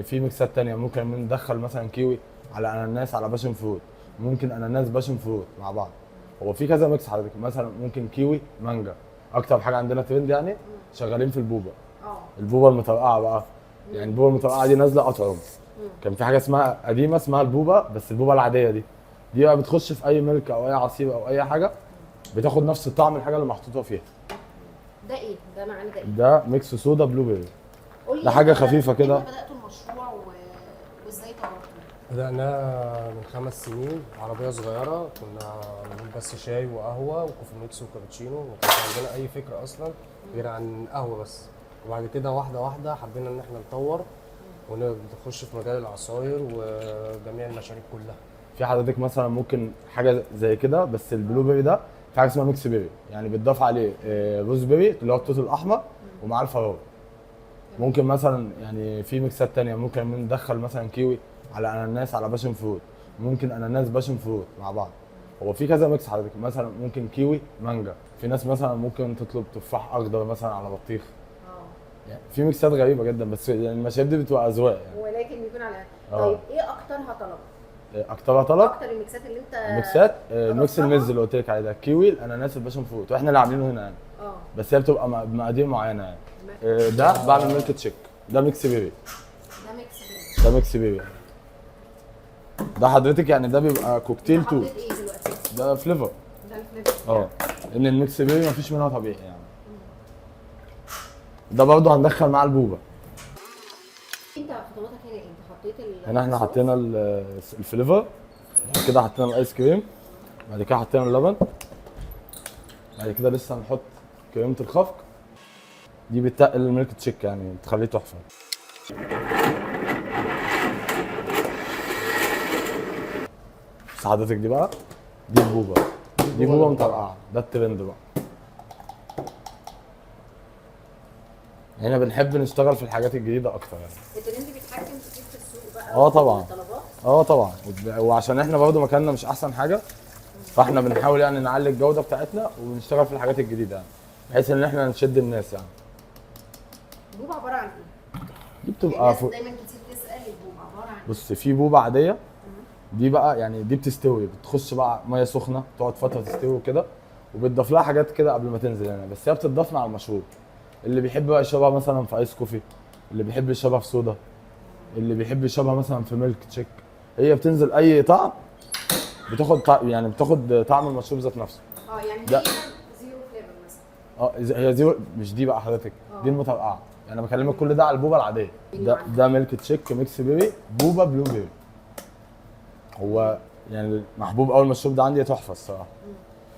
في ميكسات تانية ممكن ندخل مثلا كيوي على اناناس على باشن فروت، ممكن اناناس باشن فروت مع بعض. هو في كذا ميكس حضرتك، مثلا ممكن كيوي مانجا. اكتر حاجه عندنا ترند يعني شغالين في البوبا. البوبا المطرقعه بقى، يعني البوبا المطرقعه دي نازله اطعم. كان في حاجه اسمها قديمه اسمها البوبا، بس البوبا العاديه دي بقى بتخش في اي ملك او اي عصير او اي حاجه، بتاخد نفس الطعم الحاجه اللي محطوطه فيها. ده ايه؟ ده معنى ده ايه؟ ده ميكس صودا بلو بيري. قول لي ده حاجه خفيفه كده. امتى بدأتوا المشروع وازاي طورتوه؟ بدأناه من 5 سنين، عربية صغيرة كنا بنقول بس شاي وقهوة وكوفي ميكس وكابتشينو، ما كانش عندنا أي فكرة أصلا غير عن قهوة بس. وبعد كده واحدة واحدة حبينا إن احنا نطور ونخش في مجال العصاير وجميع المشاريب كلها. في حضرتك مثلا ممكن حاجه زي كده، بس البلو بيري ده في حاجه اسمها ميكس بيري، يعني بيتضاف عليه روز بيري اللي هو التوت الاحمر ومعاه الفراوله. ممكن مثلا يعني في ميكسات تانية ممكن ندخل مثلا كيوي على اناناس على باشن فروت، ممكن اناناس باشن فروت مع بعض. هو في كذا ميكس حضرتك، مثلا ممكن كيوي مانجا، في ناس مثلا ممكن تطلب تفاح اخضر مثلا على بطيخ. يعني في ميكسات غريبه جدا، بس يعني المشاريب دي بتبقى اذواق يعني. ولكن بيكون على طيب ايه اكترها طلب؟ اكترها طلب اكتر الميكسات اللي انت ميكسات ميكس جربتها؟ الميز اللي قلت لك عليه ده، الكيوي الاناناس الباشن فروت، واحنا اللي عاملينه هنا يعني. بس هي بتبقى بمقادير معينه يعني. ده بعمل ميلك تشيك، ده ميكس بيبي. ده ميكس بين. ده ميكس بيبي. ده حضرتك يعني ده بيبقى كوكتيل انت توت. حطيت ايه دلوقتي؟ ده فليفر. ده الفليفر. ان الميكس بيبي مفيش منها طبيعي يعني. ده برضه هندخل مع البوبا. انت خطواتك هنا ايه؟ انت حطيت هنا احنا الصوص؟ حطينا الفليفر، بعد كده حطينا الايس كريم، بعد كده حطينا اللبن، بعد كده لسه هنحط كريمه الخفق. دي بتقل الميلك تشيك يعني بتخليه تحفه. بس حضرتك دي بقى، دي البوبا. دي بوبا مطرقعه، ده الترند بقى. هنا بنحب نشتغل في الحاجات الجديده اكتر يعني. الترند بيتحكم كتير في السوق بقى. طبعا. الطلبات. طبعا. وعشان احنا برضه مكاننا مش احسن حاجه، فاحنا بنحاول يعني نعلي الجوده بتاعتنا ونشتغل في الحاجات الجديده يعني، بحيث ان احنا نشد الناس يعني. البوبا عباره عن ايه؟ دي بتبقى الناس دايما كتير تسال البوبا عباره عن ايه؟ بص، في بوبه عاديه، دي بقى يعني دي بتستوي، بتخش بقى ميه سخنه تقعد فتره تستوي كده، وبتضاف لها حاجات كده قبل ما تنزل يعني، بس هي بتضاف مع المشروب. اللي بيحب بقى يشربها مثلا في ايس كوفي، اللي بيحب يشربها في صودا، اللي بيحب يشربها مثلا في ميلك تشيك. هي بتنزل اي طعم، بتاخد طعم يعني بتاخد طعم المشروب ذات نفسه. يعني ده- هي زيرو فليفر مثلا. هي دي مش دي بقى حضرتك، دي المطرقعه. يعني انا بكلمك كل ده على البوبه العاديه. ده ميلك تشيك ميكس بيبي بوبا بلو بيبي. هو يعني محبوب اول مشروب ده عندي، تحفه الصراحه.